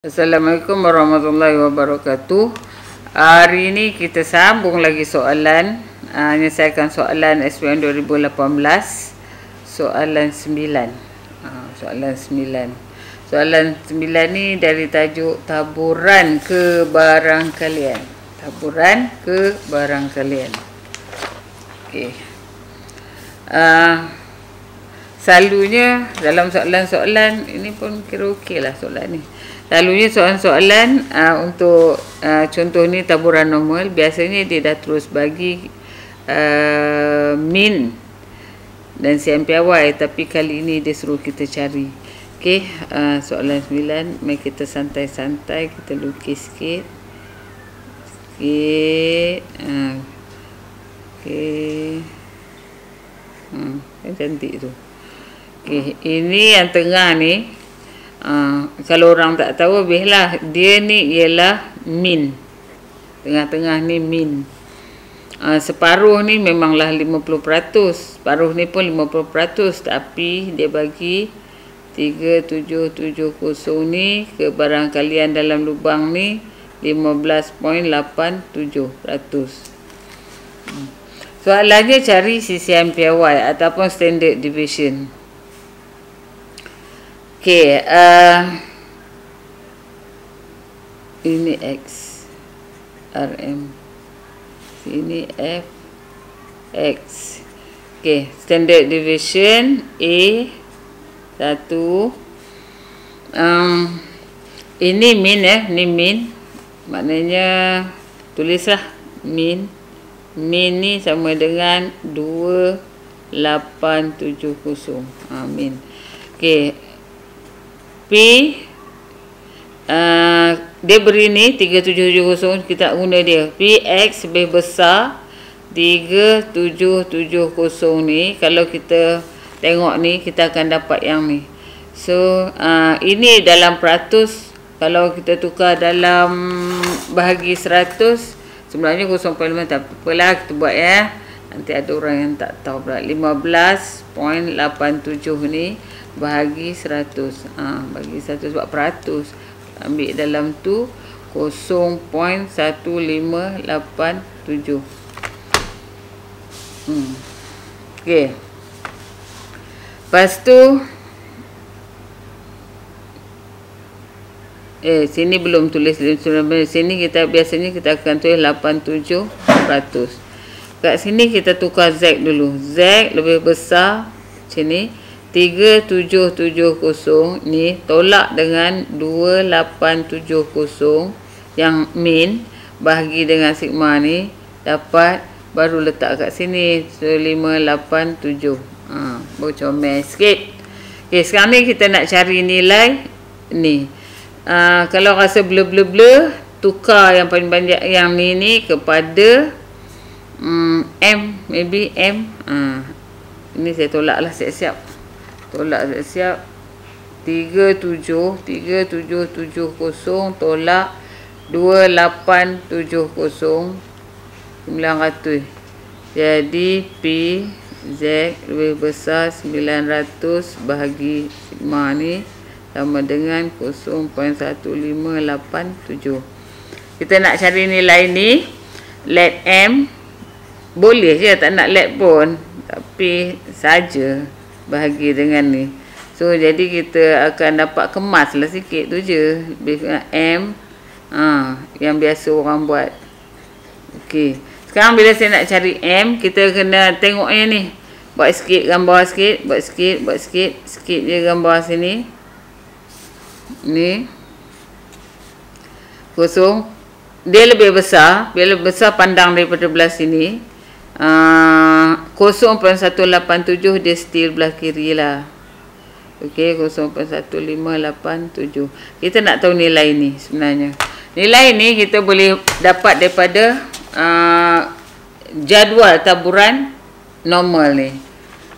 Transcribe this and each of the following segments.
Assalamualaikum warahmatullahi wabarakatuh. Hari ini kita sambung lagi soalan, menyelesaikan soalan SPM 2018, soalan 9. Soalan 9 ni dari tajuk taburan ke barang kalian. Taburan ke barang kalian. Okey. Selalunya dalam soalan-soalan ini pun kira okey lah soalan ni. Selalunya soalan-soalan untuk contoh ni taburan normal, biasanya dia dah terus bagi min dan siang piawai, tapi kali ini dia suruh kita cari. Okey, soalan 9, mari kita santai-santai, kita lukis sikit. Okey. Okey. Cantik tu. Okey, ini yang tengah ni. Kalau orang tak tahu, biarlah dia ni ialah min. Tengah-tengah ni min. Separuh ni memanglah 50%. Separuh ni pun 50%, tapi dia bagi 3770 ni ke barang kalian dalam lubang ni 15.87%. Soalannya cari sisian piawai ataupun standard deviation. Okey, ini X, RM, sini F, X. Okey, standard deviation A 1. Ini min ni min. Maknanya tulislah min. Min ni sama dengan 2870. Min. Okey. P dia beri ni 3770, kita guna dia. PX lebih besar 3770 ni. Kalau kita tengok ni, kita akan dapat yang ni. So ini dalam peratus. Kalau kita tukar dalam bahagi 100, sebenarnya 0.5, tak apalah, kita buat ya. Nanti ada orang yang tak tahu berat. 15.87 ni bahagi 100. Bagi 100 buat peratus. Ambil dalam tu 0.1587. Okey. Lepas tu sini belum tulis. Sini kita biasanya kita akan tulis 87%. Kat sini kita tukar Z dulu. Z lebih besar sini 3770 ni tolak dengan 2870 yang min, bahagi dengan sigma ni, dapat, baru letak kat sini 587. Baru comel sikit. Okey, sekarang ni kita nak cari nilai ni. Kalau rasa blur, tukar yang paling banyak yang ni kepada M, maybe M. Ini saya tolak lah siap-siap. Tolak siap. 3770 tolak 2870, 900. Jadi P Z lebih besar 900 bahagi sigma ni sama dengan 0.1587. Kita nak cari nilai ni. Let M, boleh je tak nak let pun, tapi saja bahagi dengan ni. So jadi kita akan dapat kemas lah sikit tu je. Lebih kurang M, yang biasa orang buat. Okey, sekarang bila saya nak cari M, kita kena tengoknya ni. Buat sikit gambar sikit. Buat sikit je gambar sini. Ni kosong. Dia lebih besar. Bila lebih besar, pandang daripada belah sini. 0.187 dia still belah kiri lah. Okey, 0.1587. Kita nak tahu nilai ni sebenarnya. Nilai ni kita boleh dapat daripada jadual taburan normal ni.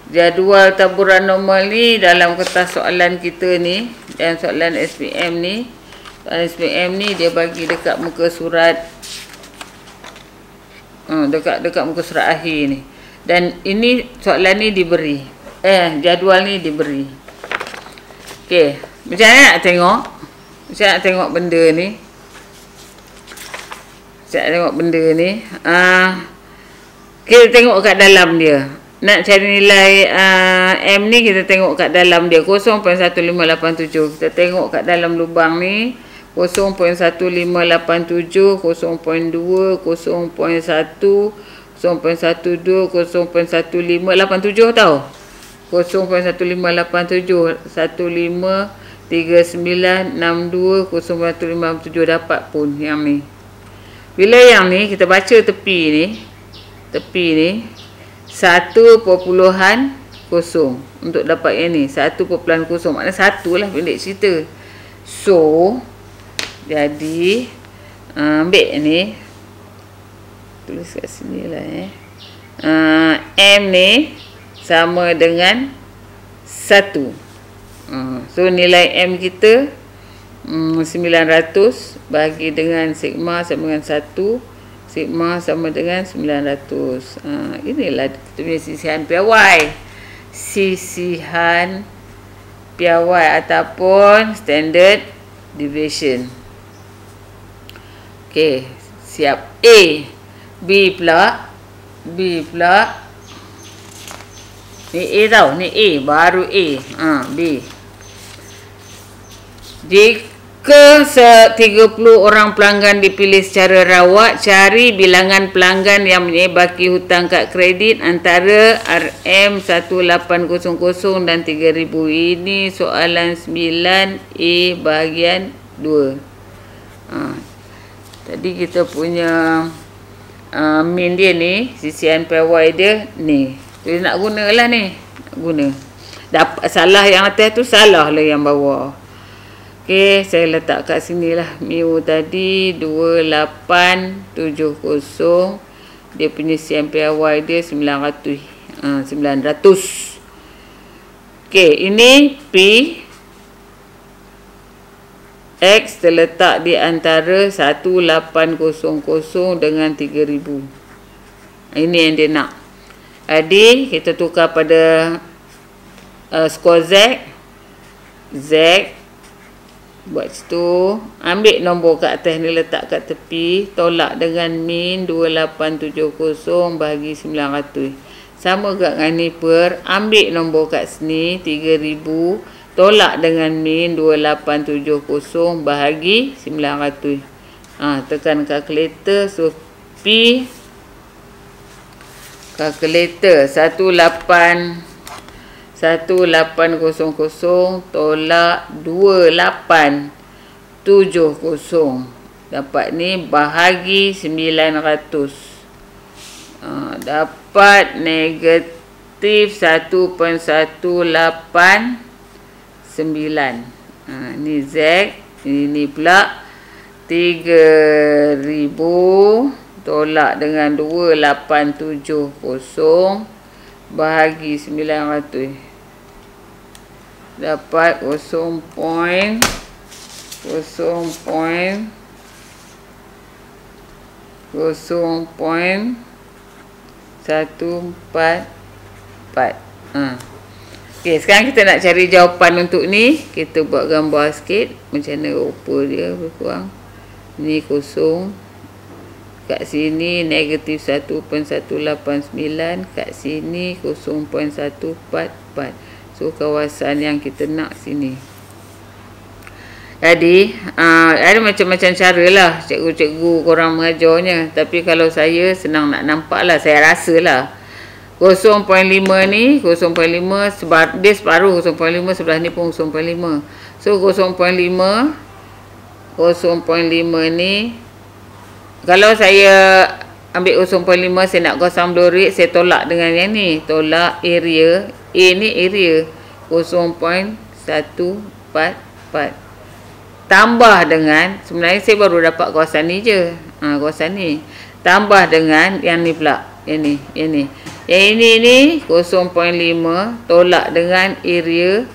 Jadual taburan normal ni dalam kertas soalan kita ni, dan soalan SPM ni. Soalan SPM ni dia bagi dekat muka surat, dekat muka surat akhir ni. Dan ini soalan ni diberi, jadual ni diberi. Okey, macam mana nak tengok? Saya nak tengok benda ni. Kita tengok kat dalam dia. Nak cari nilai M ni, kita tengok kat dalam dia 0.1587. Kita tengok kat dalam lubang ni 0.1587, 0.2, 0.1, 0.12, 0.1587 tau. 0.1587 153962 0.1587 dapat pun yang ni. Bila yang ni kita baca tepi ni 1.0 untuk dapat yang ni 1.0, maknanya 1 lah pendek cerita. So jadi ambil ni, tulis kat sini lah M ni sama dengan 1. So nilai M kita 900 bagi dengan sigma sama dengan 1, sigma sama dengan 900. Inilah kita punya sisihan piawai. Sisihan piawai ataupun standard deviation. Okey, siap. A. B pula. Ni A tau, ni A, baru A. B. Jika 30 orang pelanggan dipilih secara rawat, cari bilangan pelanggan yang mempunyai baki hutang kad kredit antara RM1800 dan 3000. Ini soalan 9A bahagian 2. Tadi kita punya min dia ni, sisihan piawai dia ni. Jadi nak gunalah ni, dapat salah yang atas tu, salah lah yang bawah. Okey, saya letak kat sini lah. Mu tadi 2870. Dia punya sisihan piawai dia 900. Okey, ini P X terletak di antara 1800 dengan 3000. Ini yang dia nak. Jadi kita tukar pada skor Z. Buat situ. Ambil nombor kat atas ni, letak kat tepi. Tolak dengan min 2870 bagi 900. Sama juga dengan ni per. Ambil nombor kat sini 3000. Tolak dengan min 2870 bahagi 900. Tekan kalkulator. So P kalkulator 1800 tolak 2870. Dapat ni bahagi 900. Dapat negatif 1.189. Ni Z. Ini pula 3000 tolak dengan 2870 bahagi 900. Dapat 0.014. Okey, sekarang kita nak cari jawapan untuk ni. Kita buat gambar sikit macam mana rupa dia lebih kurang. Ni kosong. Kat sini negatif 1.189. Kat sini 0.144. So kawasan yang kita nak sini. Jadi ada macam-macam cara lah cikgu-cikgu korang mengajarnya. Tapi kalau saya senang nak nampak lah, saya rasa lah 0.5 ni 0.5 dia separuh 0.5, sebelah ni pun 0.5. So 0.5 ni, kalau saya ambil 0.5, saya nak kosong blorit, saya tolak dengan yang ni, tolak area. A ni area 0.144 tambah dengan, sebenarnya saya baru dapat kawasan ni je, kawasan ni tambah dengan yang ni pula, yang ni yang ini ni 0.5 tolak dengan area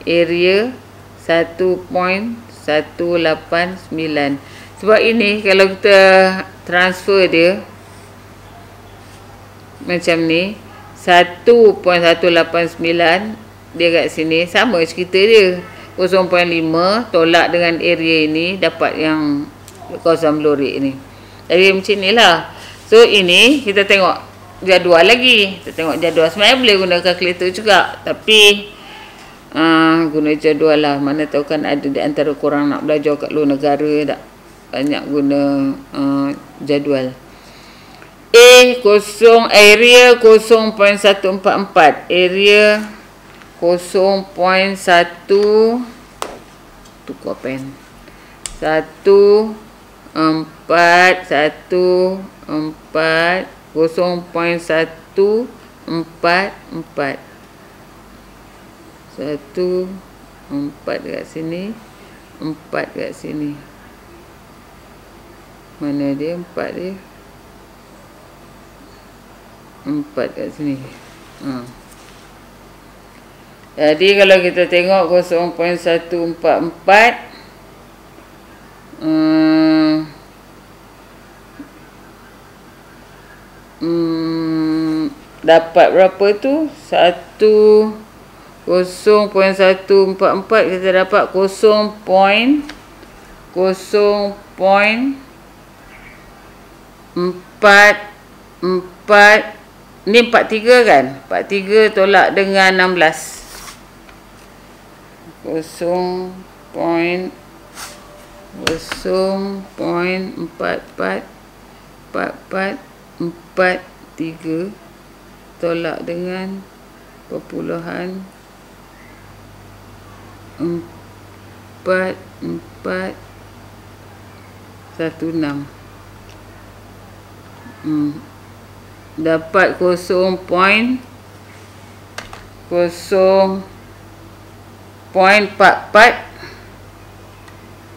1.189. Sebab ini kalau kita transfer dia macam ni 1.189, dia kat sini sama cerita dia. 0.5 tolak dengan area ini, dapat yang kawasan Blue-ray ni. Jadi macam inilah. So ini kita tengok jadual lagi. Kita tengok jadual. Sebenarnya boleh guna kalkulator juga, tapi guna jadual lah. Mana tahu kan ada di antara korang nak belajar kat luar negara tak banyak guna jadual. Area 0.144. Area 0.1 tukar pen. 0.144 4 dekat sini, 4 dekat sini. Mana dia 4 dia? 4 kat sini. Jadi kalau kita tengok 0.144 dapat berapa tu? 0.144 kita dapat 0.04 ni 43 kan? 43 tolak dengan 16. 0.4443 tolak dengan perpuluhan 4416. Dapat 0.44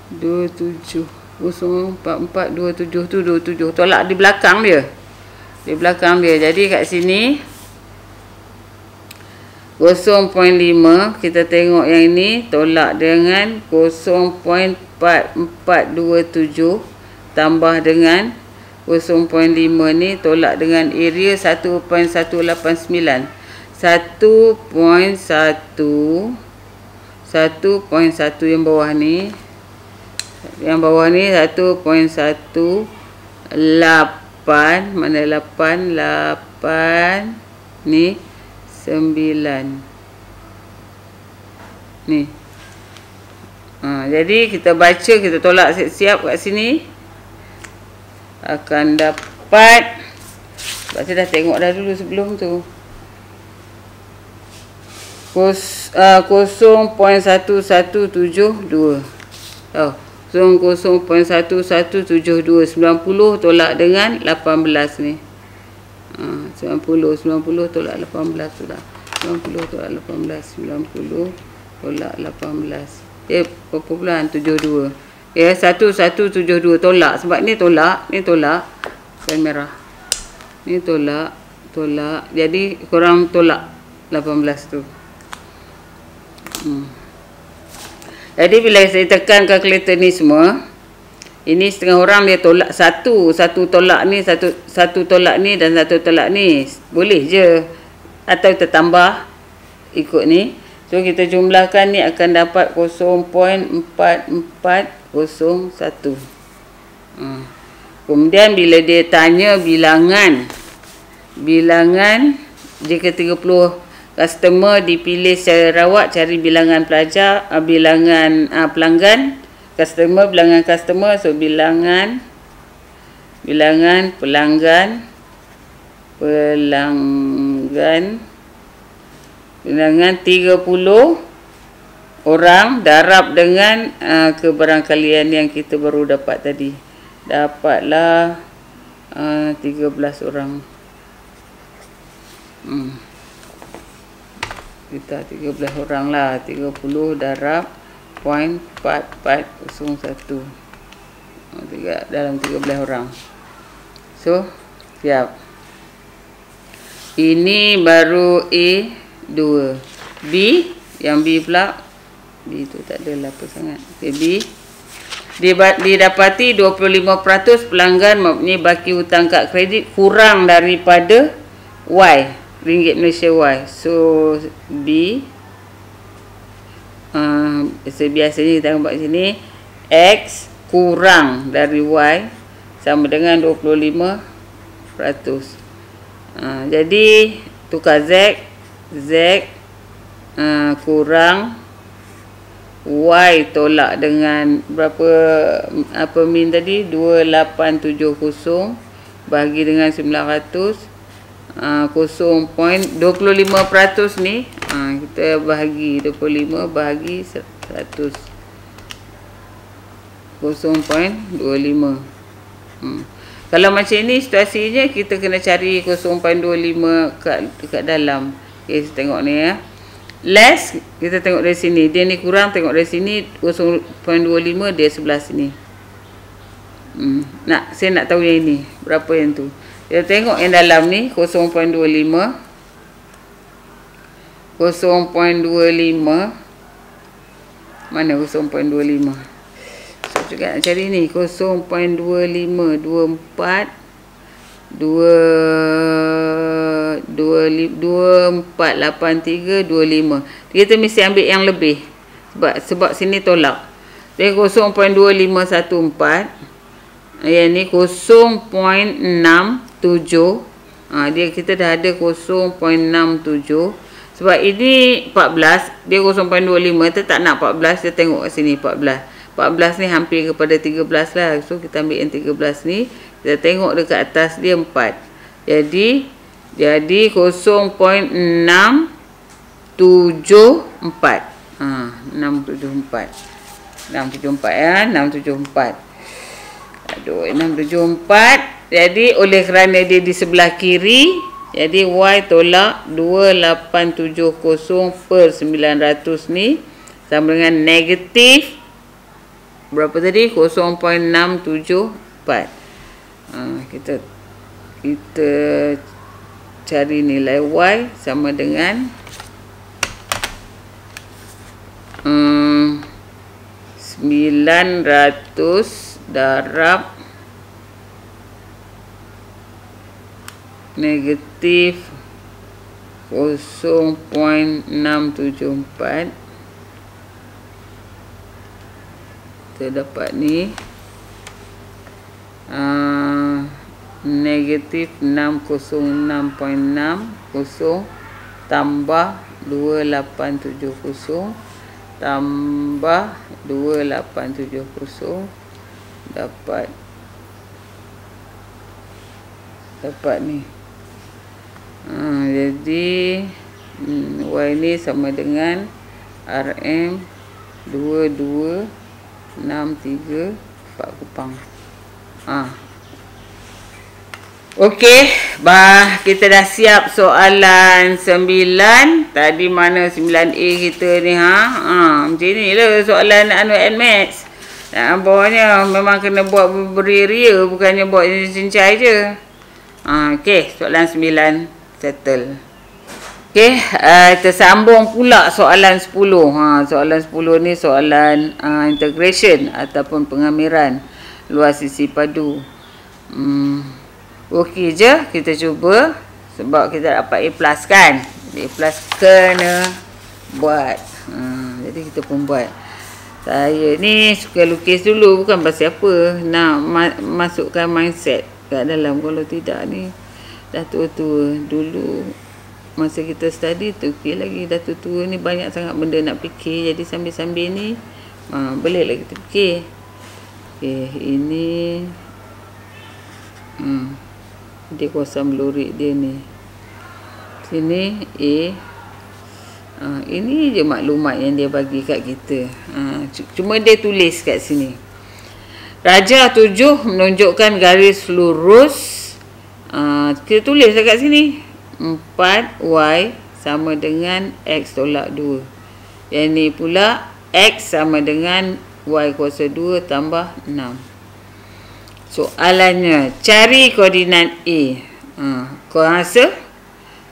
27 04427 tu 27 tolak di belakang dia. Jadi kat sini 0.5 kita tengok yang ini tolak dengan 0.4427 tambah dengan 0.5 ni tolak dengan area 1.189. 1.1 yang bawah ni. Yang bawah ni 1.18. Mana 8 ni 9 ni. Jadi kita baca, kita tolak siap-siap kat sini akan dapat. Sebab saya dah tengok dah dulu sebelum tu. 0.1172. 0.1172 90 tolak dengan 18 ni. 90 tolak 18 tu dah. 90 tolak 18, 90 tolak 18. Perpuluhan 72. 1172 tolak, sebab ni tolak, pen merah. Ni tolak. Jadi korang tolak 18 tu. Jadi bila saya tekan kalkulator ni semua, ini setengah orang dia tolak satu tolak ni, satu tolak ni dan satu tolak ni. Boleh je. Atau kita tambah ikut ni. So kita jumlahkan ni akan dapat 0.4401. Kemudian bila dia tanya bilangan jika 30 customer dipilih secara rawat, cari bilangan pelanggan, bilangan customer. So bilangan pelanggan 30 orang darab dengan kebarangkalian yang kita baru dapat tadi. Dapatlah 13 orang. Kita 13 orang lah. 30 darab 0.4401. Dalam 13 orang. So, siap. Ini baru A2. B, yang B pula. B tu tak ada apa sangat. Okay, B. Didapati 25% pelanggan mempunyai baki hutang kad kredit kurang daripada Y, ringgit Malaysia Y. So B biasanya kita buat sini, X kurang dari Y sama dengan 25%. Jadi tukar Z kurang Y tolak dengan berapa, apa min tadi, 2870 bahagi dengan 900, 0.25% ni, kita bahagi 25 bahagi 100, 0.25. Kalau macam ni situasinya, kita kena cari 0.25 kat dalam. Okay, tengok ni ya. Less, kita tengok dari sini, dia ni kurang, tengok dari sini 0.25, dia sebelah sini. Saya nak tahu yang ini berapa yang tu. Kita tengok yang dalam ni 0.25. 0.25 mana 0.25? So juga nak cari ni 0.25 248325. Kita mesti ambil yang lebih sebab sini tolak. Dia 0.2514. Yang ni 0.67. Dia kita dah ada 0.67. Sebab ini 14, dia 0.25. Kita tak nak 14, kita tengok kat sini 14. 14 ni hampir kepada 13 lah. So kita ambil yang 13 ni, kita tengok dekat atas dia 4. Jadi 0.674. 674 ya, 674. Aduh, 674. Jadi oleh kerana dia di sebelah kiri, jadi Y tolak 2870/900 ni sama dengan negatif berapa tadi? 0.674. Kita cari nilai Y sama dengan 900 darab negatif 0.674. Kita dapat ni negatif 606.60 tambah 2870 tambah 2870 dapat ni. Jadi Y ni sama dengan RM 2263 kupang. Okey, kita dah siap soalan 9. Tadi mana 9A kita ni macam ni lah soalan NMATS. Bawahnya memang kena buat beria-ria, bukannya buat cincai je. Okey, soalan 9 settle. Okey, kita sambung pula soalan 10. Soalan 10 ni soalan integration ataupun pengamiran luas sisi padu. Okey je, kita cuba sebab kita dapat A+ kan. A+ kena buat. Jadi kita pun buat. Saya ni suka lukis dulu, bukan pasal apa, nak masukkan mindset kat dalam. Kalau tidak ni dah tua-tua. Dulu masa kita study tu okey lagi, dah tua-tua ni banyak sangat benda nak fikir. Jadi sambil-sambil ni bolehlah kita fikir. Okey, ini dia kuasam lurik dia ni. Sini A. Ini je maklumat yang dia bagi kat kita. Cuma dia tulis kat sini. Rajah 7 menunjukkan garis lurus. Kita tulis dekat sini. 4Y sama dengan X tolak 2. Yang ni pula X sama dengan Y kuasa 2 tambah 6. Soalannya, cari koordinat A. Kau rasa?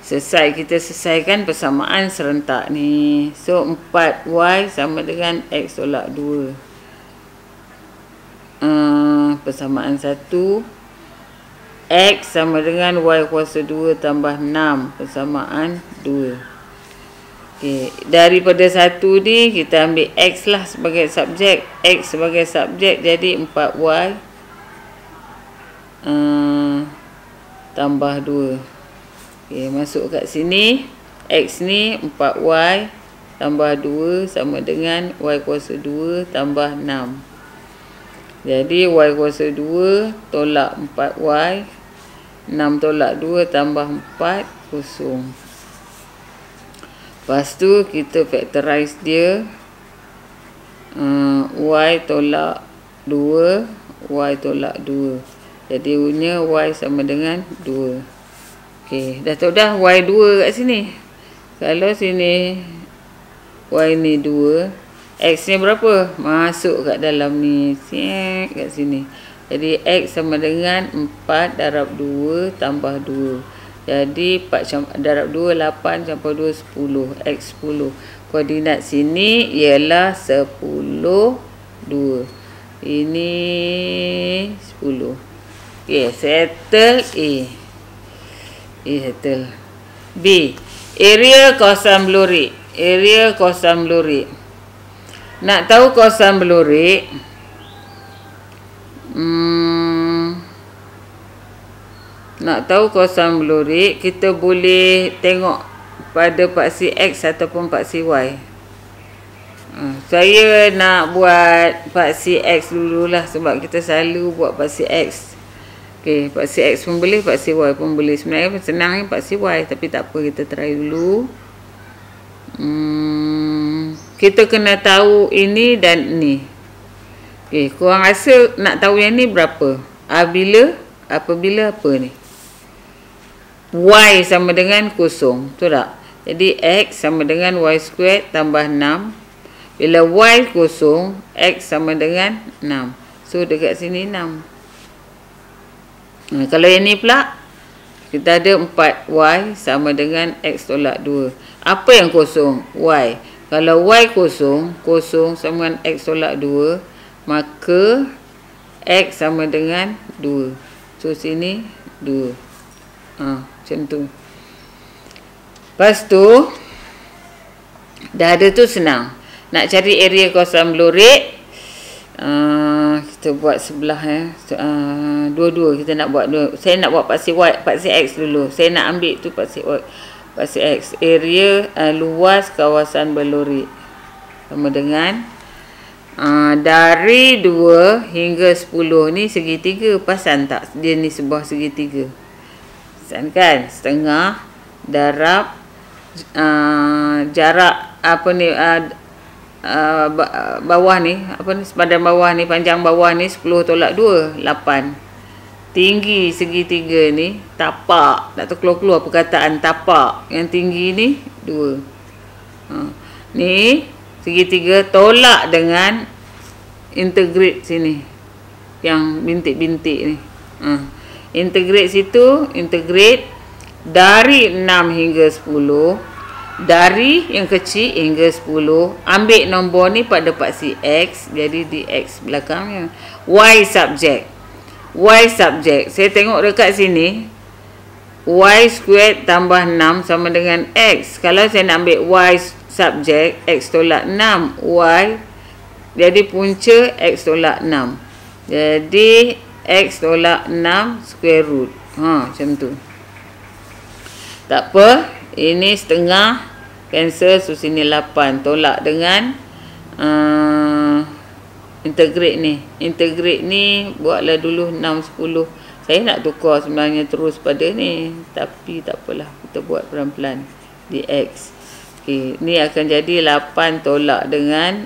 Kita selesaikan persamaan serentak ni. So 4Y sama dengan X tolak 2. Persamaan 1. X sama dengan Y kuasa 2 tambah 6. Persamaan 2. Ok, Okey, daripada 1 ni kita ambil X lah sebagai subjek. X sebagai subjek jadi 4Y tambah 2. Okey, masuk kat sini. X ni 4Y tambah 2 sama dengan Y kuasa 2 tambah 6. Jadi Y kuasa 2 tolak 4Y. 6 tolak 2 tambah 4, kosong. Lepas tu kita factorize dia. Y tolak 2, Y tolak 2. Jadi punya Y sama dengan 2. Okey, dah tahu dah Y 2 kat sini. Kalau sini Y ni 2, X ni berapa? Masuk kat dalam ni. Siap kat sini. Jadi X sama dengan 4 darab 2 tambah 2. Jadi 4 darab 2, 8 campur 2, 10. X 10. Koordinat sini ialah 10, 2. Ini 10. Okay, settle A. A settle. B. Area kawasan belurik. Area kawasan belurik. Nak tahu kawasan belurik? Nak tahu kawasan belurik, kita boleh tengok pada paksi X ataupun paksi Y. Saya nak buat paksi X dululah sebab kita selalu buat paksi X. Okey, paksi X pun boleh, paksi Y pun boleh. Sebenarnya senang ni paksi Y, tapi tak apa, kita try dulu. Kita kena tahu ini dan ni. Okey, korang rasa nak tahu yang ni berapa? Apabila apa ni? Y sama dengan kosong, betul tak? Jadi X sama dengan Y squared tambah 6. Bila Y kosong, X sama dengan 6. So dekat sini 6. Kalau yang ni pula, kita ada 4Y sama dengan X tolak 2. Apa yang kosong? Y. Kalau Y kosong, kosong sama dengan X tolak 2, maka X sama dengan 2. So sini 2. Macam tu. Lepas tu dah ada tu senang. Nak cari area kawasan belurik, kita buat sebelah dua-dua kita nak buat dua. Saya nak buat paksi Y, paksi X dulu. Saya nak ambil tu paksi Y, paksi X. Area luas kawasan belurik sama dengan dari 2 hingga 10 ni segitiga. Pasal tak dia ni sebuah segitiga? Kan, setengah darab jarak apa ni, bawah ni, apa ni, sepadan bawah ni, panjang bawah ni 10 tolak 2, 8. Tinggi segitiga ni, tapak, tak terkeluar-keluar perkataan tapak, yang tinggi ni 2. Ni segitiga tolak dengan integrate sini, yang bintik-bintik ni. Integrate situ, integrate dari 6 hingga 10, dari yang kecil hingga 10, ambil nombor ni pada paksi X, jadi dx belakangnya. Y subjek. Y subjek, saya tengok dekat sini, Y squared tambah 6 sama dengan X. Kalau saya nak ambil Y subjek, X tolak 6, Y, jadi punca X tolak 6. Jadi X tolak 6 square root. Macam tu. Tak apa. Ini setengah. Cancel. So sini 8. Tolak dengan integrate ni. Integrate ni buatlah dulu 6, 10. Saya nak tukar sebenarnya terus pada ni. Tapi tak apalah. Kita buat pelan-pelan. Dx. Okay. Ni akan jadi 8 tolak dengan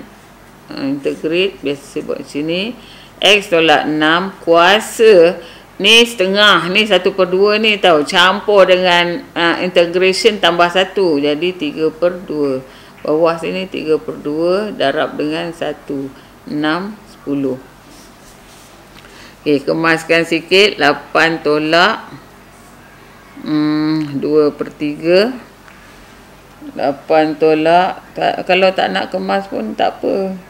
integrate. Biasa saya buat sini. X tolak 6 kuasa ni setengah, ni 1/2 ni tahu, campur dengan integration tambah 1, jadi 3/2. Bawah sini 3/2 darab dengan 1, 6, 10. Okey, kemaskan sikit. 8 tolak 2/3. 8 tolak, kalau tak nak kemas pun tak apa.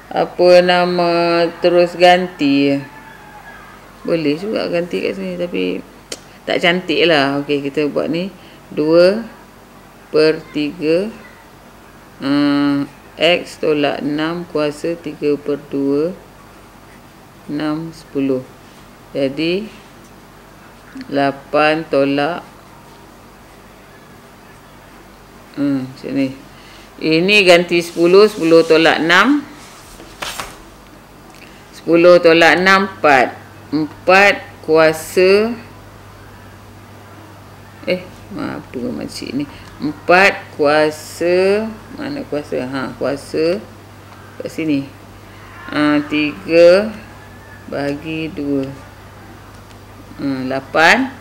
Apa nama, terus ganti. Boleh juga ganti kat sini, tapi tak cantik lah. Okey, kita buat ni 2/3 X tolak 6 kuasa 3/2 6, 10. Jadi 8 tolak macam ni. Ini ganti 10 tolak 6. 10 tolak 6 4. 4 kuasa apa makcik ni. 4 kuasa, mana kuasa? Kuasa kat sini. 3 bagi 2. 8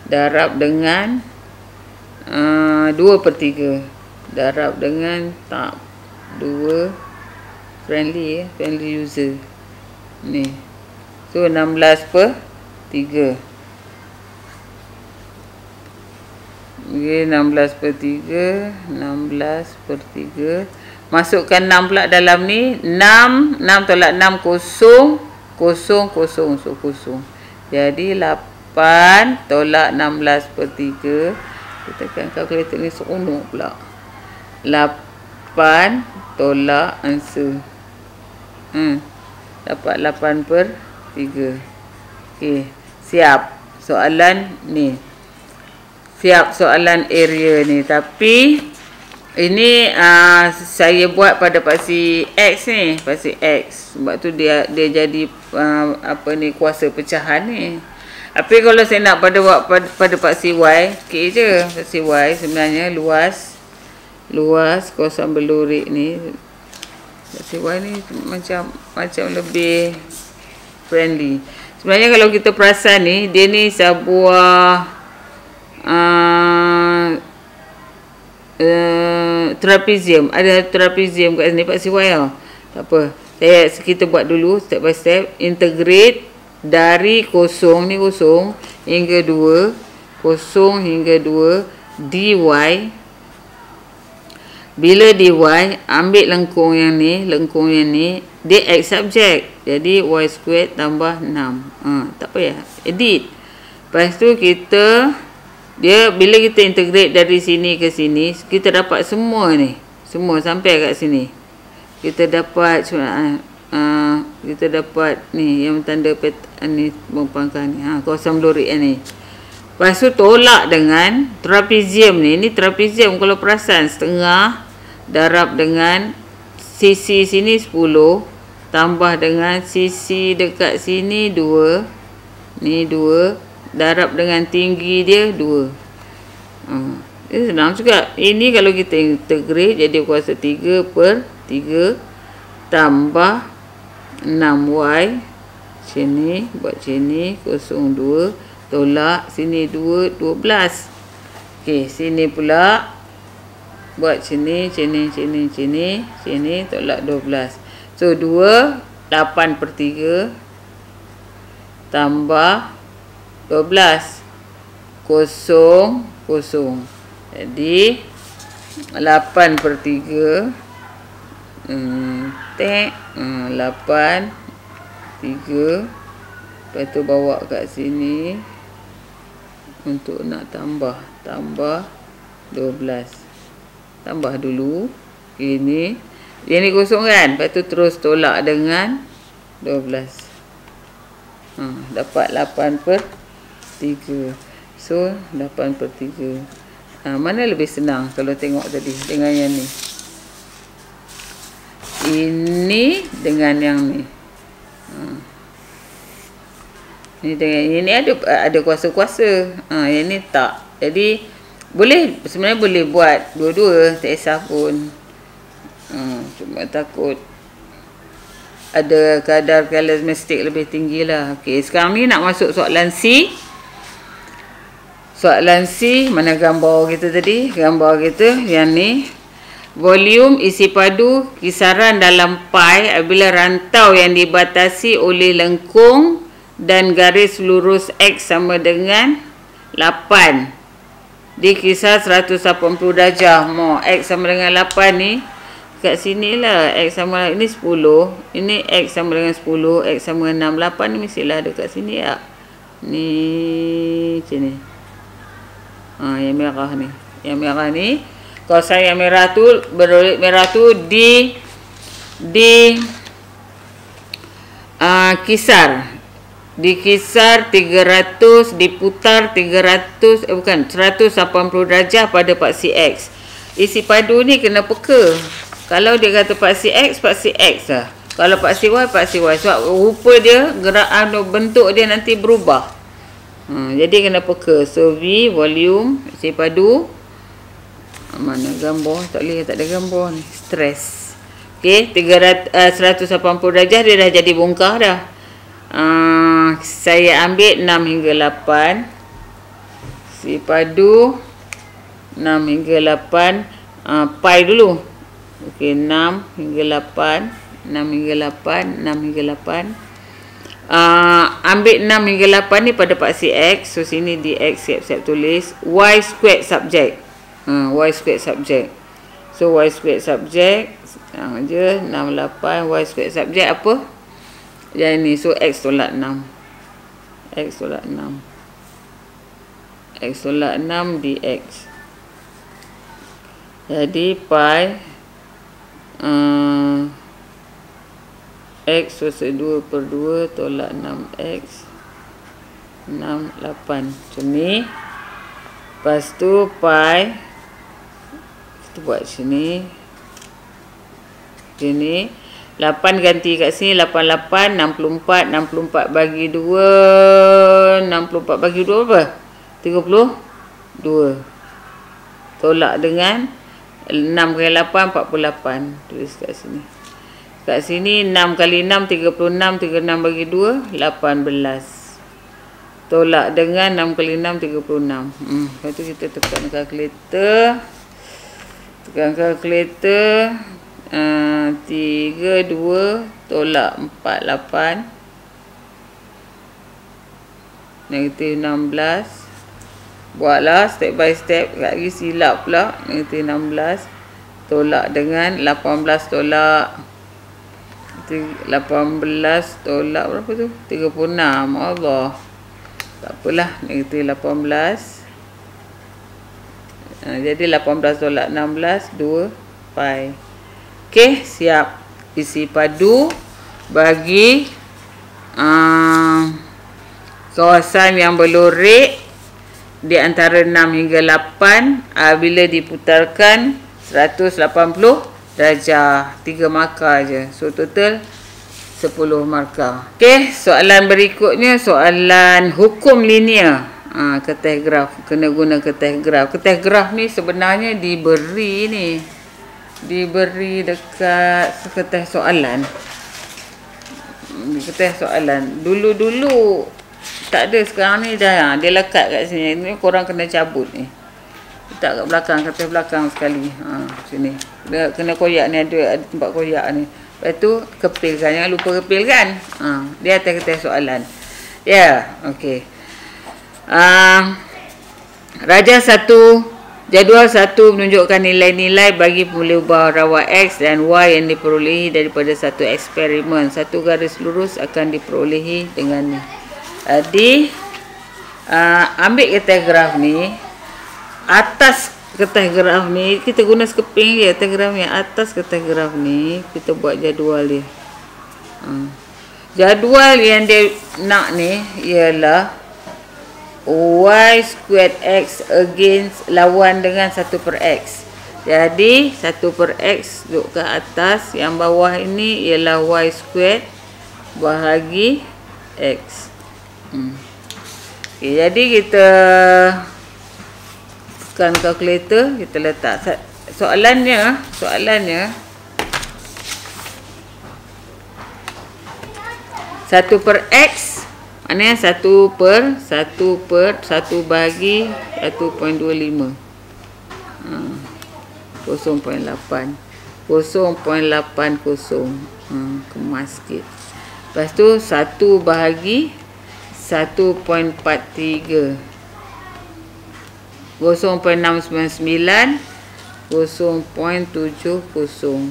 darab dengan 2/3. Darab dengan 2 friendly user. Ni. So 16/3. Okay, 16/3. 16/3. Masukkan 6 pula dalam ni. 6 tolak 6 kosong. Kosong. So kosong. Jadi 8 tolak 16/3. Kita tekan kalkulator ni seronok pula. 8 tolak answer. Dapat 8/3. Okey, siap soalan ni. Siap soalan area ni. Tapi ini saya buat pada paksi X ni, paksi X. Sebab tu dia jadi kuasa pecahan ni. Tapi kalau saya nak pada paksi Y, okey je. Paksi Y sebenarnya luas kawasan belurik ni. Paksi Y ni macam lebih friendly. Sebenarnya kalau kita perasan ni, dia ni sebuah trapezium. Ada trapezium kat sini paksi Y tau. Tak apa. Kita buat dulu step by step. Integrate dari kosong ni kosong hingga 2. Kosong hingga 2 dy. Bila dy ambil lengkung yang ni, dia X subjek. Jadi y squared tambah 6. Tak payah edit. Lepas tu bila kita integrate dari sini ke sini, kita dapat semua ni. Semua sampai kat sini. Kita dapat ni yang tanda ni pangkal ni. Kawasan belurik ni. Lepas tu tolak dengan trapezium ni. Ini trapezium kalau perasan setengah darab dengan sisi sini 10 tambah dengan sisi dekat sini 2. Ni 2 darab dengan tinggi dia 2. Ini senang juga. Ini kalau kita integrate jadi kuasa 3/3 tambah 6y. Sini buat sini 02 tolak sini 2 12. Okey, sini pula buat sini tolak 12. So 2 8/3 tambah 12 kosong. Jadi 8/3 8 3. Lepas tu bawa kat sini untuk nak tambah 12. Tambah dulu ini kosong kan. Lepas tu terus tolak dengan 12. Dapat 8/3. So 8/3. Mana lebih senang kalau tengok tadi dengan yang ni. Ini dengan yang ni. Ini ada kuasa-kuasa. Yang ni tak. Jadi sebenarnya boleh buat dua-dua, tak kisah pun. Cuma takut ada kadar kalistik lebih tinggi lah. Okey, sekarang ni nak masuk soalan C. Soalan C, mana gambar kita tadi? Gambar kita yang ni. Volume isi padu kisaran dalam pi apabila rantau yang dibatasi oleh lengkung dan garis lurus X sama dengan 8 di kisar 180 darjah. X sama dengan 8 ni kat sini lah. X sama ini 10. Ini X sama dengan 10. X sama dengan 6. 8 ni mestilah ada kat sini tak? Ni sini. Yang merah ni. Yang merah ni. kawasan yang merah tu, berolek merah tu di kisar 300, diputar 300 180 darjah pada paksi X. Isi padu ni kena peka. Kalau dia kata paksi X lah. Kalau paksi Y. Sebab rupa dia, bentuk dia nanti berubah. Jadi kena peka. So V volume isi padu. Mana gambar? Tak ada gambar ni. Stress. Okey, 180 darjah dia dah jadi bongkar dah. Saya ambil 6 hingga 8. Si padu 6 hingga 8. Pi dulu. Okey, 6 hingga 8. 6 hingga 8. 6 hingga 8. Ambil 6 hingga 8 ni pada paksi X. So sini di X siap-siap tulis. Y squared subject. Y squared subject. So Y squared subject. Sekarang je 68. Y squared subject apa? Yang ni. So X tolak 6. X tolak 6. X tolak 6 dx. Jadi pi X kuasa 2/2 tolak 6x 68. Macam ni. Lepas tu pi kita buat sini. Sini 8 ganti kat sini 88 64 bagi 2 64 bagi 2 apa? 32. Tolak dengan 6 kali 8 48. Tulis kat sini. Kat sini 6 kali 6 36 36 bagi 2 18. Tolak dengan 6 kali 6 36. Lepas tu kita tekan kalkulator. 32 tolak 48 negatif 16. Buatlah step by step. Lagi silap pula. Negatif 16 tolak dengan 18 tolak 18 tolak berapa tu? 36. Allah. Tak apalah. Negatif 18. Jadi 18 tolak 16 2 pi. Okey, siap. Isi padu bagi kawasan yang berlorek di antara 6 hingga 8 bila diputarkan 180 darjah. 3 markah je. So total 10 markah. Okey, soalan berikutnya soalan hukum linear. Keteh graf, kena guna keteh graf. Keteh graf ni sebenarnya diberi dekat keteh soalan. Keteh soalan. Dulu tak ada, sekarang ni dah dia lekat kat sini. Ni korang kena cabut ni. Letak kat belakang, keteh belakang sekali. Sini. Dia kena koyak ni, ada tempat koyak ni. Lepas tu kepilkan, jangan lupa kepilkan. Dia atas keteh soalan. Ya, okey. Jadual 1 menunjukkan nilai-nilai bagi formula ubah rawat X dan Y yang diperolehi daripada satu eksperimen. Satu garis lurus akan diperolehi dengan ni. Jadi, ambil keteh graf ni. Atas keteh graf ni, kita guna sekeping je keteh graf ni. Atas keteh graf ni, kita buat jadual dia. Jadual yang dia nak ni ialah Y squared X against lawan dengan 1/X. Jadi 1/X duduk ke atas. Yang bawah ini ialah Y squared bahagi X. Okay, jadi kita tekan kalkulator. Kita letak soalannya 1/X. Maknanya 1 per 1 bahagi 1.25. 0.8. 0.80. Kemas sikit. Lepas tu 1 bahagi 1.43. 0.699. 0.70.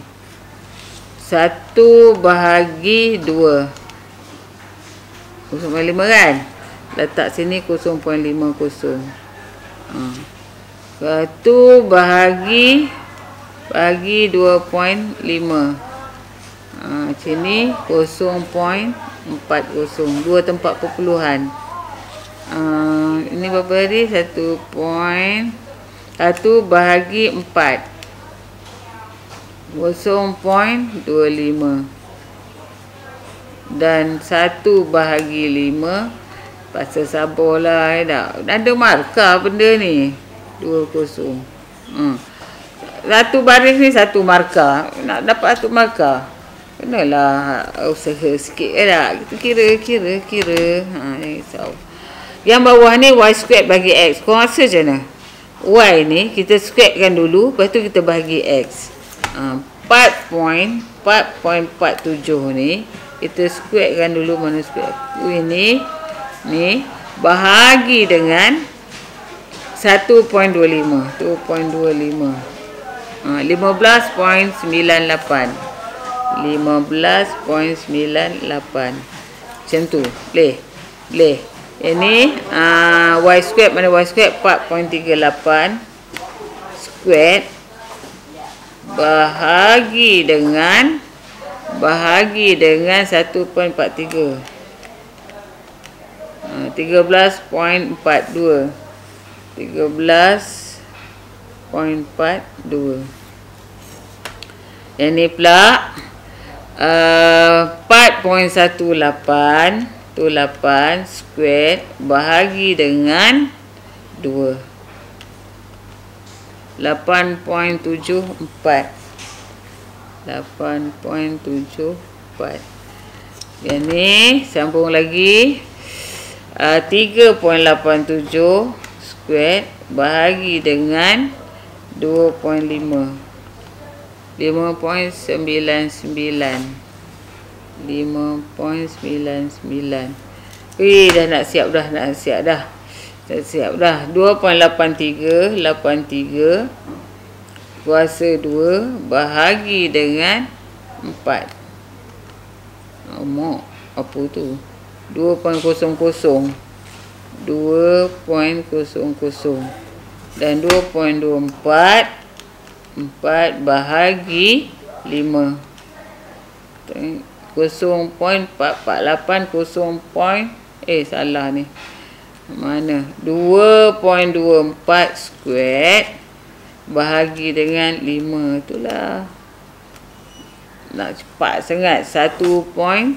1 bahagi 2. 0.5 kan? Letak sini 0.50. 1 bahagi 2.5. Macam ni 0.40, 2 tempat perpuluhan. Ini berapa tadi? 1 bahagi 4, 0.25. Dan 1 bahagi 5. Pasal sabarlah, dah ada markah benda ni. 20. 1 baris ni 1 markah. Nak dapat 1 markah, kenalah usaha sikit dah. Kita kira. Jangan risau. Yang bawah ni y squared bagi x. Kau rasa macam mana? Y ni kita squarekan dulu, lepas tu kita bahagi x. 4.47 ni kita squarekan dulu. Mana square aku ini? Ni bahagi dengan 1.25. 2.25. 15.98. 15.98. Macam tu. Boleh. Ini y squared, mana y squared? 4.38 squared bahagi dengan 1.43. 13.42. 13.42. Yang ni pula 4.18 squared bahagi dengan 2. 8.74. 8.74. Yang ni sambung lagi. 3.87 squared bahagi dengan 2.5. 5.99. 5.99. Dah nak siap dah. 2.83 kuasa 2 bahagi dengan 4. Apa tu? 2.00. 2.00. Dan 2.24 bahagi 5. 0.448. Salah ni. Mana? 2.24 squared bahagi dengan 5. Itulah. Nak cepat sangat. 1.00.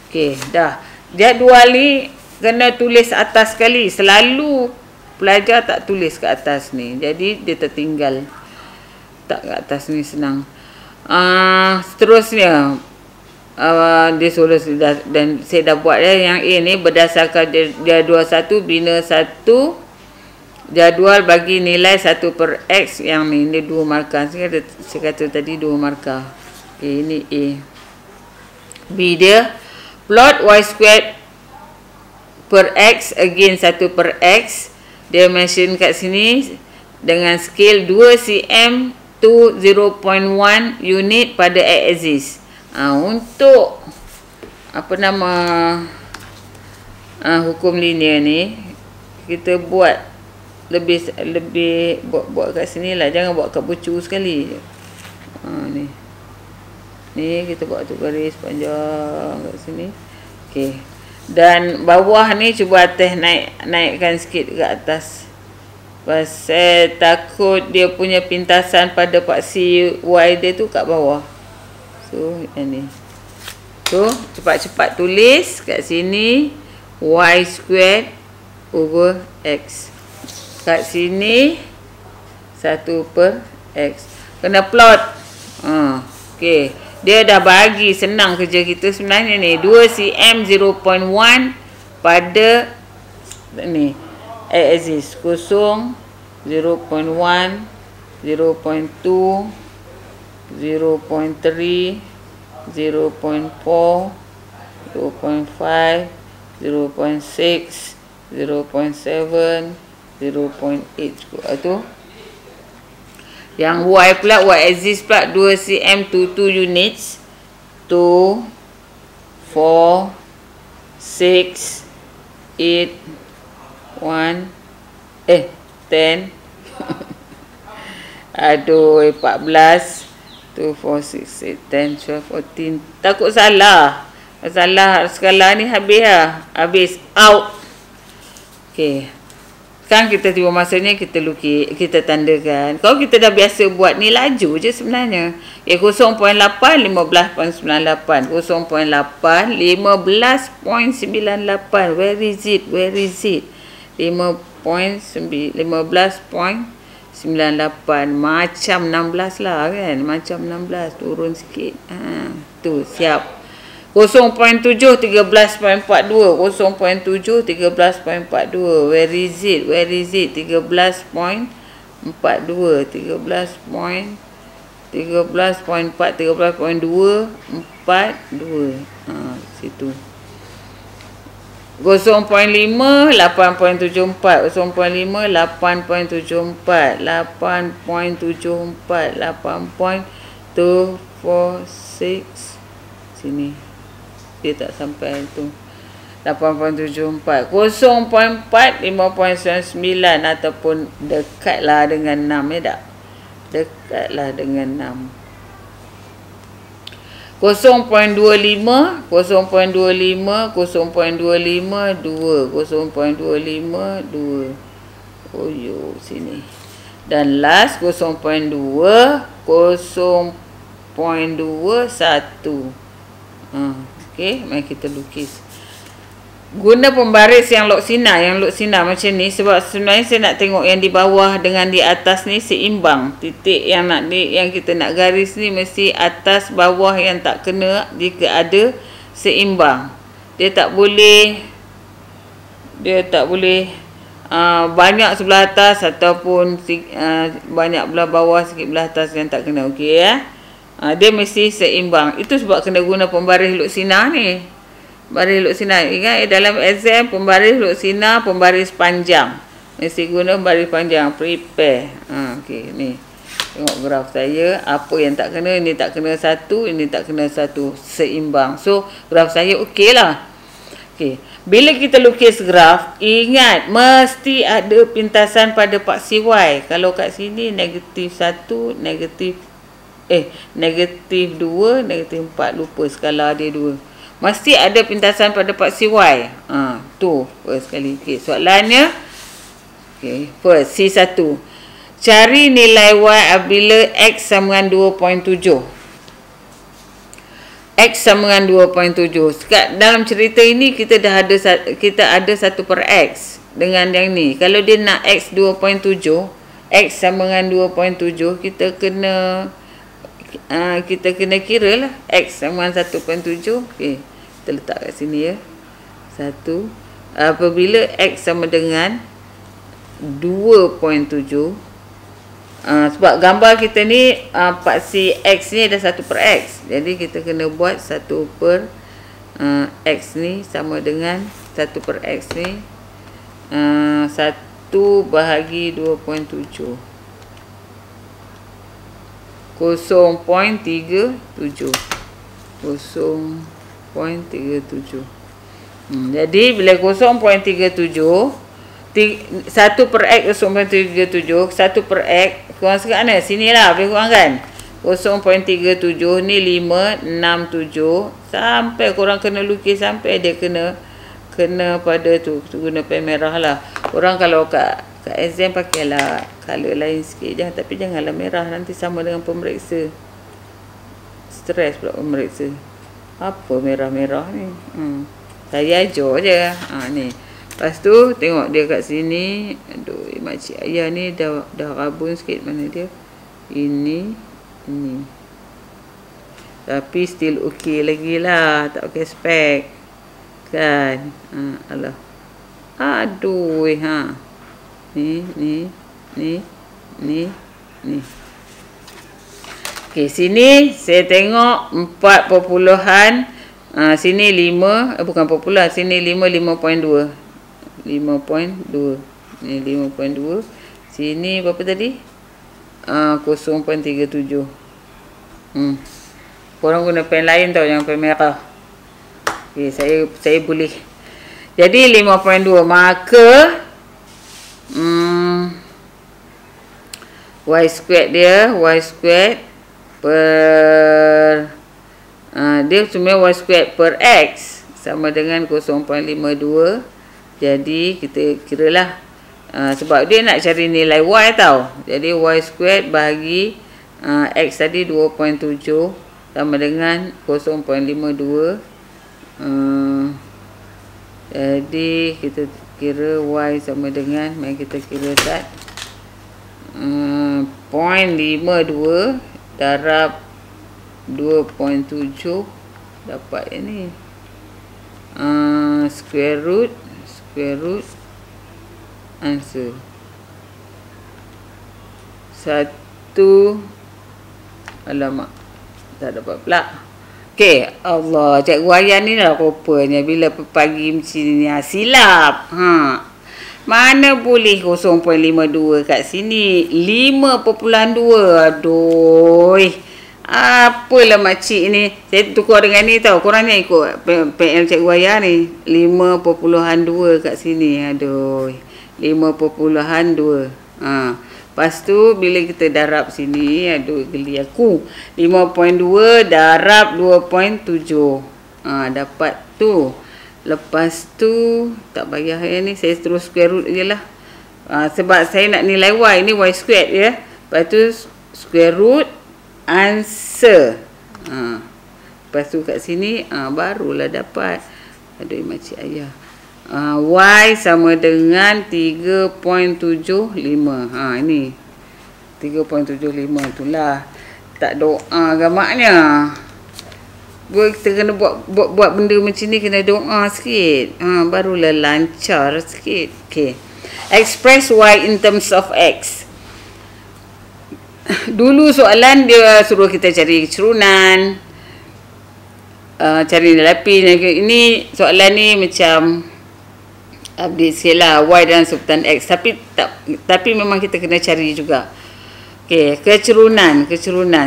Okey, dah. Jadual ni kena tulis atas sekali. Selalu pelajar tak tulis ke atas ni. Jadi dia tertinggal. Tak kat atas ni senang. Seterusnya dia solusi dan saya dah buat yang A ni berdasarkan jadual 1, bina 1 jadual bagi nilai 1/x. Yang ni 2 markah. Saya kata tadi 2 markah. Okay, ini A. B dia plot y squared per x against 1/x. Dia mention kat sini dengan scale 2 cm to 0.1 unit pada x-axis. Untuk apa nama hukum linear ni kita buat lebih buat kat sini lah, jangan buat kat bucu sekali. Ni kita buat tu garis panjang kat sini. Okey. Dan bawah ni cuba atas naikkan sikit ke atas. Pasal takut dia punya pintasan pada paksi y dia tu kat bawah. So yang ni. So cepat-cepat tulis kat sini y squared over x. Kat sini 1/x. Kena plot. Okey. Dia dah bagi, senang kerja kita sebenarnya ni. 2 cm 0.1 pada ni x-axis. 0, 0.1, 0.2, 0.3, 0.4, 0.5, 0.6, 0.7, 0.8 cukup tu. Yang y pula, y-axis pula 2 cm to 2 units. 2, 4, 6, 8, 1, 10 aduh 14 2 4 6 8 10 12 14. Takut salah skala ni habis out. okey, sekarang kita tiba masanya kita lukis, kita tandakan. Kalau kita dah biasa buat ni, laju je sebenarnya. 0.8 15.98, 0.8 15.98. Where is it 15.98 macam 16 lah kan, macam 16 turun sikit. Tu siap. 0.7 13.42, 0.7 13.42. Where is it 13.42, 13.4, 13.2, 42. Situ. 0.5 8.74, 0.5 8.74, 8.74, 8.246. Sini dia tak sampai tu. 8.74, 0.4 5.99 ataupun dekatlah dengan 6 tak? Dekatlah dengan 6. 0.25 0.25 0.25 2 0.25 2. Oh yo, sini. Dan last 0.2 0.21. Okey, mari kita lukis. Guna pembaris yang lok sinar macam ni, sebab sebenarnya saya nak tengok yang di bawah dengan di atas ni seimbang. Titik yang kita nak garis ni mesti atas bawah yang tak kena, jika ada seimbang. Dia tak boleh banyak sebelah atas ataupun banyak belah bawah, sikit belah atas yang tak kena. Okey ya. Dia mesti seimbang. Itu sebab kena guna pembaris luk sinar ni. Pembaris luk sinar. Ingat dalam exam, pembaris luk sinar, pembaris panjang. Mesti guna pembaris panjang. Prepare. Okey, ni. Tengok graf saya. Apa yang tak kena, ini tak kena satu, ini tak kena satu. Seimbang. So, graf saya okey lah. Okey. Bila kita lukis graf, ingat mesti ada pintasan pada paksi Y. Kalau kat sini negatif 1, negatif 2, negatif 4. Lupa skala dia 2. Mesti ada pintasan pada paksi Y. Tu first sekali. Okey, soalannya. Okey, first C1. Cari nilai Y apabila X sama dengan 2.7. X sama dengan 2.7. Dalam cerita ini kita ada 1/X dengan yang ni. Kalau dia nak X 2.7, X sama dengan 2.7, kita kena kira lah X sama dengan 1.7. Okey, kita letak kat sini ya. 1. Apabila X sama dengan 2.7, sebab gambar kita ni paksi X ni ada 1/X. Jadi kita kena buat 1/X ni sama dengan 1/X ni 1 bahagi 2.7, 0.37. 0.37. Jadi bila 0.37, 1/X 0.37, 1/X kurang sekat mana? Sini lah, lebih kurang kan? 0.37 ni 567. Sampai korang kena lukis sampai dia kena pada tu. Guna pen merah lah. Korang kalau kat exam pakailah color lain sikit je, tapi janganlah merah, nanti sama dengan pemeriksa. Stres pula pemeriksa. Apa merah-merah ni? Saya ajar je. Ni. Lepas tu tengok dia kat sini. Aduh, makcik ayah ni dah rabun sikit. Mana dia? Ini. Tapi still okey lagi lah. Tak pakai spek. Kan? Alah. Aduh, Ni. Okey, sini saya tengok 4 sini 5, bukan popular, sini 5.2. 5.2. Ni 5.2. Sini berapa tadi? 0.37. Korang guna pen lain tau, jangan pen merah. Okey, saya boleh. Jadi 5.2, maka Y squared dia, Y squared per dia sebenarnya Y squared per X sama dengan 0.52. Jadi kita kiralah sebab dia nak cari nilai Y tau. Jadi Y squared bahagi X tadi 2.7 sama dengan 0.52. Jadi kita kira Y sama dengan, mari kita kira start, 0.52 darab 2.7 dapat ini, square root answer 1. Alamak, tak dapat pula. Okey, Allah, Cikgu Ayan ni lah rupanya bila pagi macam ni silap. Mana boleh 0.52 kat sini, 5.2. Aduh, apalah makcik ni. Saya tukar dengan ni tau. Korang ni ikut PL Cikgu Ayan ni, 5.2 kat sini. Aduh, 5.2. Lepas tu bila kita darab sini, aduh geli aku, 5.2 darab 2.7, dapat tu. Lepas tu tak payah yang ni, saya terus square root je lah, sebab saya nak nilai Y, ni Y squared ya. Lepas tu square root answer. Lepas tu kat sini barulah dapat. Aduh makcik ayah, Y sama dengan 3.75. Ini 3.75 itulah. Tak doa gamaknya. Kita kena buat benda macam ni, kena doa sikit. Barulah lancar sikit. Okey. Express Y in terms of X. Dulu soalan dia suruh kita cari kecurunan, cari nilai P. Ini soalan ni macam update sikit lah, Y dan sebutan X, tapi memang kita kena cari juga. Okey, kecurunan.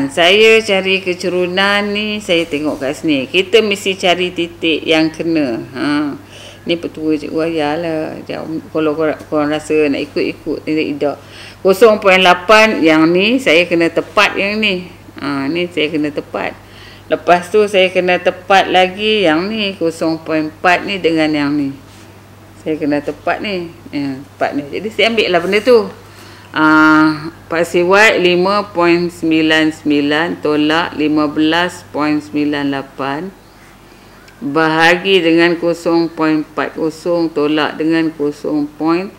Saya cari kecurunan ni, saya tengok kat sini. Kita mesti cari titik yang kena. Ni petua Cikgu Ayah lah. Kalau korang rasa nak ikut, tidak. 0.8 yang ni saya kena tepat yang ni. Ni saya kena tepat. Lepas tu saya kena tepat lagi yang ni, 0.4 ni dengan yang ni. Saya kena tepat ni, tepat ni. Jadi saya ambil lah benda tu. Paksi Y 5.99 tolak 15.98 bahagi dengan 0.40 tolak dengan 0.80.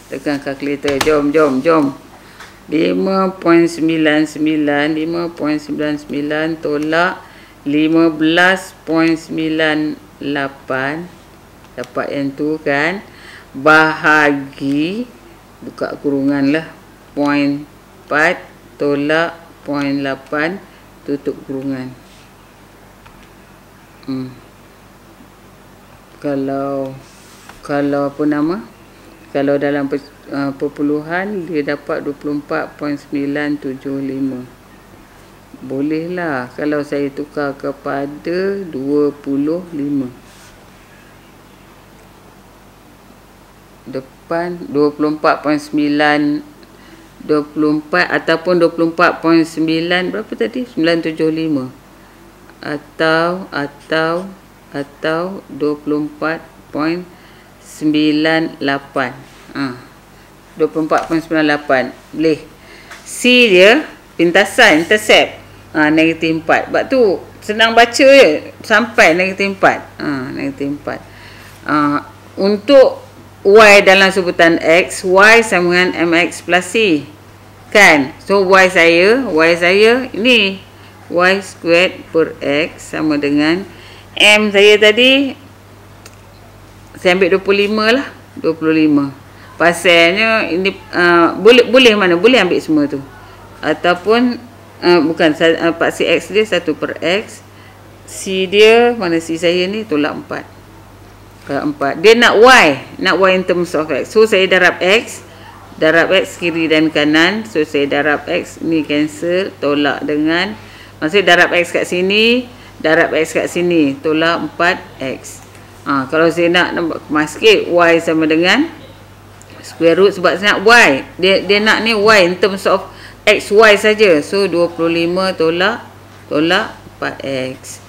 Tekan kalkulator. Jom. 5.99 tolak 15.98, dapat yang tu kan, bahagi, buka kurungan lah, 0.4 tolak 0.8 tutup kurungan. Kalau apa nama, kalau dalam perpuluhan dia dapat 24.975. Bolehlah kalau saya tukar kepada 25. Depan 24.9, 24 ataupun 24.9 berapa tadi? 975 atau 24.98. 24.98 boleh. C dia pintasan, intercept, negatif 4. Sebab tu senang baca je sampai negatif 4. Negatif 4. Untuk Y dalam sebutan X, Y sama dengan MX plus C kan. So Y saya ini Y squared per X sama dengan M saya tadi, saya ambil 25 lah, 25. Pasalnya ini boleh mana boleh ambil semua tu, ataupun bukan paksi X dia 1 per X, C dia mana, C saya ni tolak 4. 4. Dia nak Y in terms of X. So saya darab X kiri dan kanan. So saya darab X ni cancel, tolak dengan, maksudnya darab X kat sini, darab X kat sini, tolak 4X. Kalau saya nak nampak kemas sikit, Y sama dengan Square root sebab saya nak y. Dia nak ni y in terms of x, y saja. So 25 tolak 4x.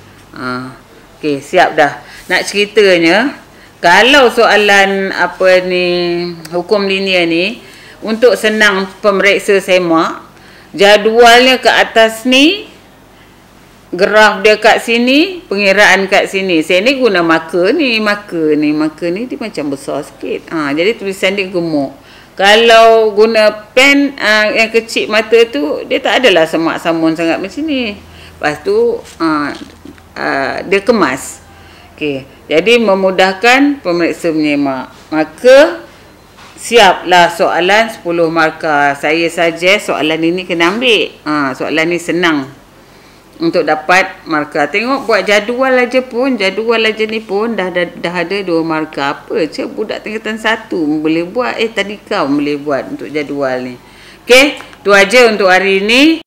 Okey, siap dah. Nak ceritanya, kalau soalan apa ni, hukum linear ni, untuk senang pemeriksa semak, jadualnya ke atas ni, graf dia kat sini, pengiraan kat sini. Saya ni guna marker ni dia macam besar sikit. Jadi tulisan dia gemuk. Kalau guna pen yang kecil mata tu, dia tak adalah semak-samun sangat macam ni. Lepas tu dia kemas. Okey, jadi memudahkan pemeriksa menyemak. Maka siaplah soalan 10 markah. Saya suggest soalan ini kena ambil. Soalan ni senang untuk dapat markah. Tengok buat jadual aja ni pun dah ada 2 markah. Apa je budak tingkatan 1 boleh buat. Tadi kau boleh buat untuk jadual ni. Okey, tu aja untuk hari ini.